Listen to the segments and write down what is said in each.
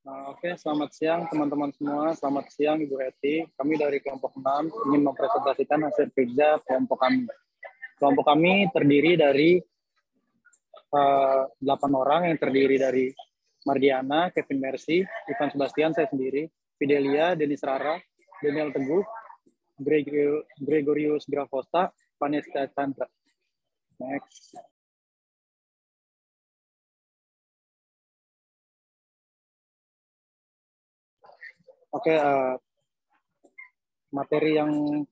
Oke, selamat siang teman-teman semua. Selamat siang Ibu Heti. Kami dari kelompok 6 ingin mempresentasikan hasil kerja kelompok kami. Kelompok kami terdiri dari 8 orang yang terdiri dari Mardiana, Kevin Mercy, Ivan Sebastian, saya sendiri, Fidelia, Denis Rara, Daniel Teguh, Gregorius Gravosta, Vanessa Chandra. Next. Oke, materi yang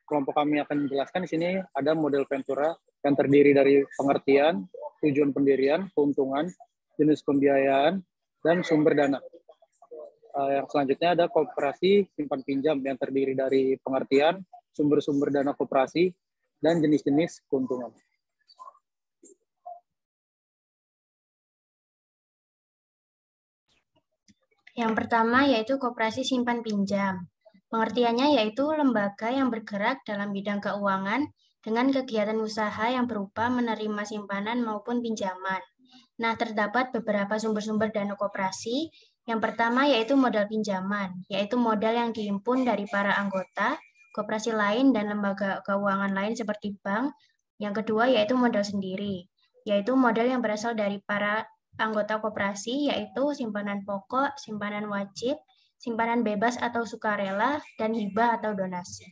kelompok kami akan menjelaskan di sini ada model Ventura yang terdiri dari pengertian, tujuan pendirian, keuntungan, jenis pembiayaan, dan sumber dana. Yang selanjutnya ada koperasi simpan pinjam yang terdiri dari pengertian, sumber-sumber dana koperasi, dan jenis-jenis keuntungan. Yang pertama yaitu koperasi simpan pinjam. Pengertiannya yaitu lembaga yang bergerak dalam bidang keuangan dengan kegiatan usaha yang berupa menerima simpanan maupun pinjaman. Nah, terdapat beberapa sumber-sumber dana koperasi. Yang pertama yaitu modal pinjaman, yaitu modal yang dihimpun dari para anggota, koperasi lain, dan lembaga keuangan lain seperti bank. Yang kedua yaitu modal sendiri, yaitu modal yang berasal dari para anggota koperasi, yaitu simpanan pokok, simpanan wajib, simpanan bebas atau sukarela, dan hibah atau donasi.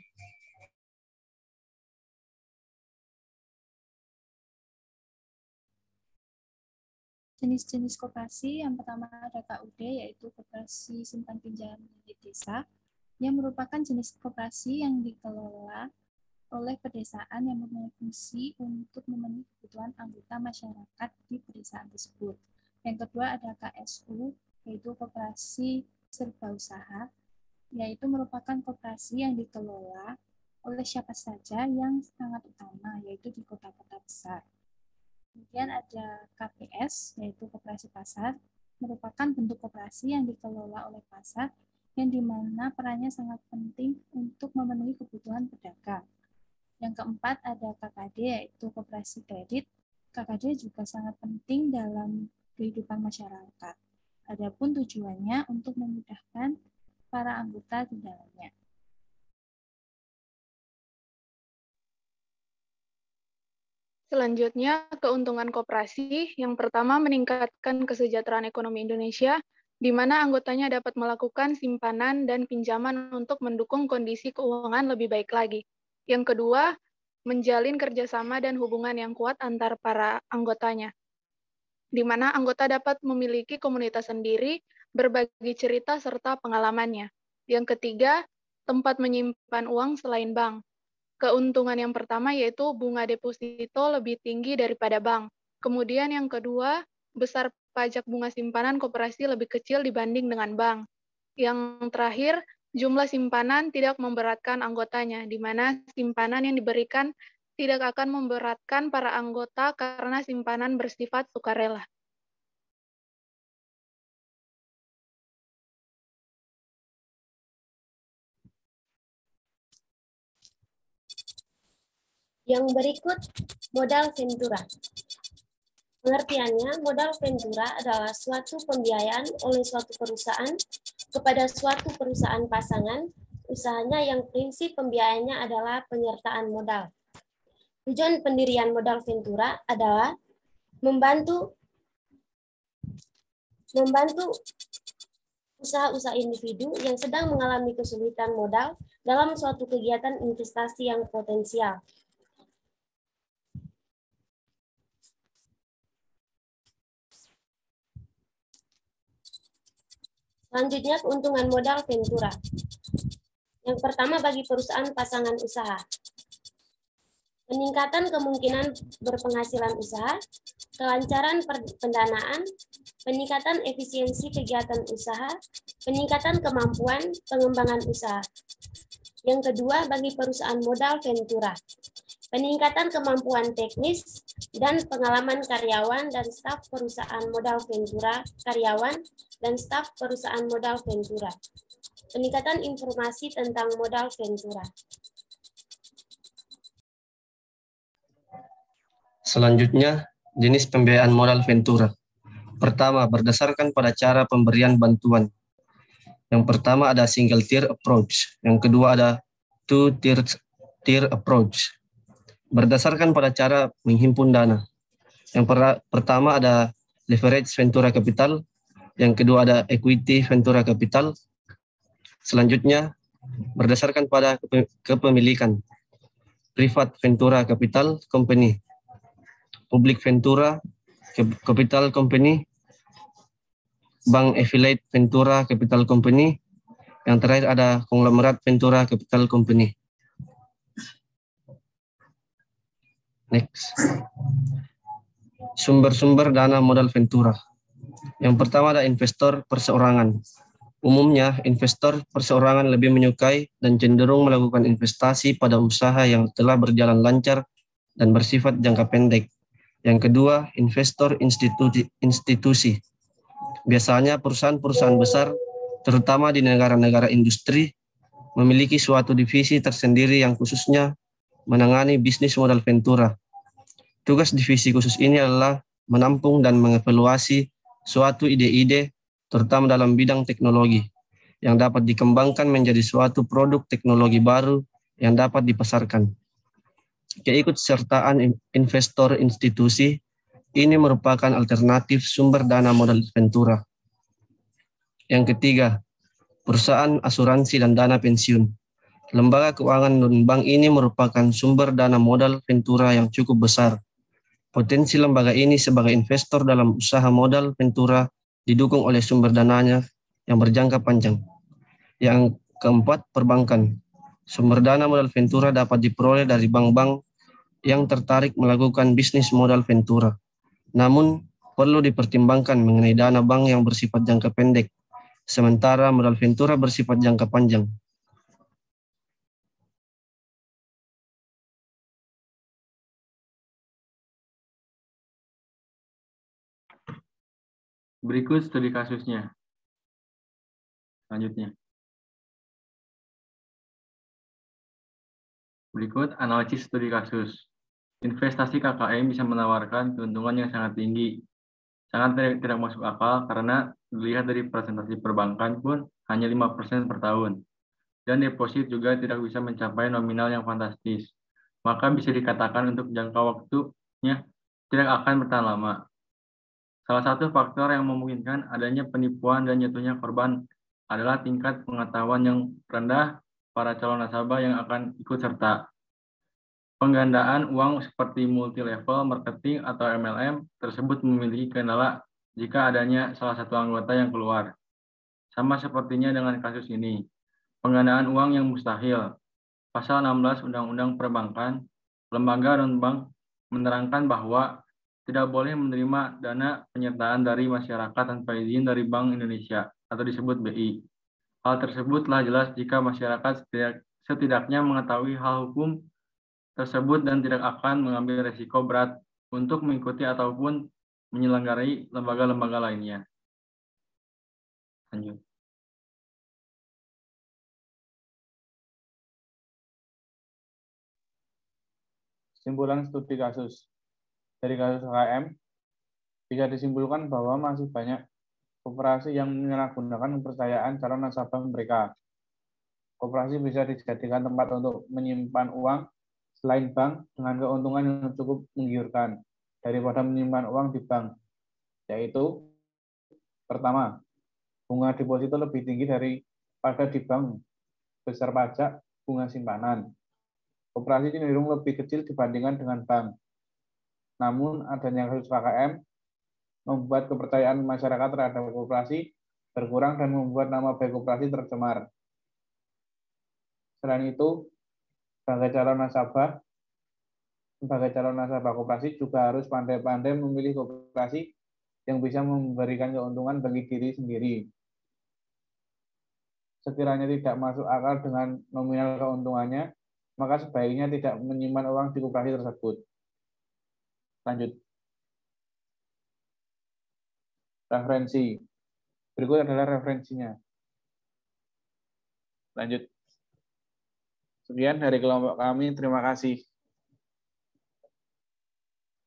Jenis-jenis koperasi yang pertama ada KUD, yaitu koperasi simpan pinjam unit desa, yang merupakan jenis koperasi yang dikelola oleh pedesaan yang mempunyai fungsi untuk memenuhi kebutuhan anggota masyarakat di pedesaan tersebut. Yang kedua ada KSU, yaitu koperasi serba usaha, yaitu merupakan koperasi yang dikelola oleh siapa saja yang sangat utama, yaitu di kota-kota besar. Kemudian ada KPS, yaitu koperasi pasar, merupakan bentuk koperasi yang dikelola oleh pasar, yang dimana perannya sangat penting untuk memenuhi kebutuhan pedagang. Yang keempat ada KKD, yaitu koperasi kredit. KKD juga sangat penting dalam kehidupan masyarakat. Adapun tujuannya untuk memudahkan para anggota di dalamnya. Selanjutnya, keuntungan koperasi yang pertama meningkatkan kesejahteraan ekonomi Indonesia, di mana anggotanya dapat melakukan simpanan dan pinjaman untuk mendukung kondisi keuangan lebih baik lagi. Yang kedua, menjalin kerjasama dan hubungan yang kuat antar para anggotanya, di mana anggota dapat memiliki komunitas sendiri, berbagi cerita serta pengalamannya. Yang ketiga, tempat menyimpan uang selain bank. Keuntungan yang pertama yaitu bunga deposito lebih tinggi daripada bank. Kemudian yang kedua, besar pajak bunga simpanan koperasi lebih kecil dibanding dengan bank. Yang terakhir, jumlah simpanan tidak memberatkan anggotanya, di mana simpanan yang diberikan tidak akan memberatkan para anggota karena simpanan bersifat sukarela. Yang berikut, modal Ventura. Pengertiannya, modal Ventura adalah suatu pembiayaan oleh suatu perusahaan kepada suatu perusahaan pasangan, usahanya yang prinsip pembiayaannya adalah penyertaan modal. Tujuan pendirian modal Ventura adalah membantu usaha-usaha individu yang sedang mengalami kesulitan modal dalam suatu kegiatan investasi yang potensial. Selanjutnya, keuntungan modal Ventura. Yang pertama bagi perusahaan pasangan usaha. Peningkatan kemungkinan berpenghasilan usaha, kelancaran pendanaan, peningkatan efisiensi kegiatan usaha, peningkatan kemampuan pengembangan usaha. Yang kedua bagi perusahaan modal Ventura. Peningkatan kemampuan teknis dan pengalaman karyawan dan staf perusahaan modal Ventura, karyawan dan staf perusahaan modal Ventura. Peningkatan informasi tentang modal Ventura. Selanjutnya, jenis pembiayaan modal Ventura. Pertama, berdasarkan pada cara pemberian bantuan. Yang pertama ada single tier approach, yang kedua ada two tier approach. Berdasarkan pada cara menghimpun dana. Yang pertama ada leverage ventura capital, yang kedua ada equity ventura capital. Selanjutnya berdasarkan pada kepemilikan. Private ventura capital company, public ventura capital company, bank affiliate ventura capital company, yang terakhir ada konglomerat ventura capital company. Next. Sumber-sumber dana modal ventura. Yang pertama ada investor perseorangan. Umumnya, investor perseorangan lebih menyukai dan cenderung melakukan investasi pada usaha yang telah berjalan lancar dan bersifat jangka pendek. Yang kedua, investor institusi. Biasanya perusahaan-perusahaan besar, terutama di negara-negara industri, memiliki suatu divisi tersendiri yang khususnya menangani bisnis modal ventura. Tugas divisi khusus ini adalah menampung dan mengevaluasi suatu ide-ide, terutama dalam bidang teknologi, yang dapat dikembangkan menjadi suatu produk teknologi baru yang dapat dipasarkan. Keikutsertaan investor institusi ini merupakan alternatif sumber dana modal ventura. Yang ketiga, perusahaan asuransi dan dana pensiun. Lembaga keuangan non-bank ini merupakan sumber dana modal ventura yang cukup besar. Potensi lembaga ini sebagai investor dalam usaha modal ventura didukung oleh sumber dananya yang berjangka panjang. Yang keempat, perbankan. Sumber dana modal ventura dapat diperoleh dari bank-bank yang tertarik melakukan bisnis modal ventura. Namun, perlu dipertimbangkan mengenai dana bank yang bersifat jangka pendek, sementara modal ventura bersifat jangka panjang. Berikut studi kasusnya. Selanjutnya. Berikut analisis studi kasus. Investasi KKM bisa menawarkan keuntungan yang sangat tinggi. Sangat tidak masuk akal karena dilihat dari presentasi perbankan pun hanya 5% per tahun. Dan deposit juga tidak bisa mencapai nominal yang fantastis. Maka bisa dikatakan untuk jangka waktunya tidak akan bertahan lama. Salah satu faktor yang memungkinkan adanya penipuan dan jatuhnya korban adalah tingkat pengetahuan yang rendah para calon nasabah yang akan ikut serta. Penggandaan uang seperti multi-level marketing atau MLM tersebut memiliki kendala jika adanya salah satu anggota yang keluar. Sama sepertinya dengan kasus ini. Penggandaan uang yang mustahil. Pasal 16 Undang-Undang Perbankan, lembaga non-bank menerangkan bahwa tidak boleh menerima dana penyertaan dari masyarakat tanpa izin dari Bank Indonesia atau disebut BI. Hal tersebut telah jelas jika masyarakat setidaknya mengetahui hal hukum tersebut dan tidak akan mengambil resiko berat untuk mengikuti ataupun menyelenggarai lembaga-lembaga lainnya. Lanjut. Kesimpulan studi kasus. Dari kasus KKM, bisa disimpulkan bahwa masih banyak koperasi yang menyalahgunakan kepercayaan calon nasabah mereka. Koperasi bisa dijadikan tempat untuk menyimpan uang selain bank dengan keuntungan yang cukup menggiurkan daripada menyimpan uang di bank, yaitu pertama, bunga deposito lebih tinggi daripada di bank besar pajak bunga simpanan. Koperasi cenderung lebih kecil dibandingkan dengan bank. Namun adanya kasus KKM membuat kepercayaan masyarakat terhadap koperasi berkurang dan membuat nama baik koperasi tercemar. Selain itu, sebagai calon nasabah koperasi juga harus pandai-pandai memilih koperasi yang bisa memberikan keuntungan bagi diri sendiri. Sekiranya tidak masuk akal dengan nominal keuntungannya, maka sebaiknya tidak menyimpan uang di koperasi tersebut. Lanjut. Referensi. Berikut adalah referensinya. Lanjut. Sekian dari kelompok kami. Terima kasih.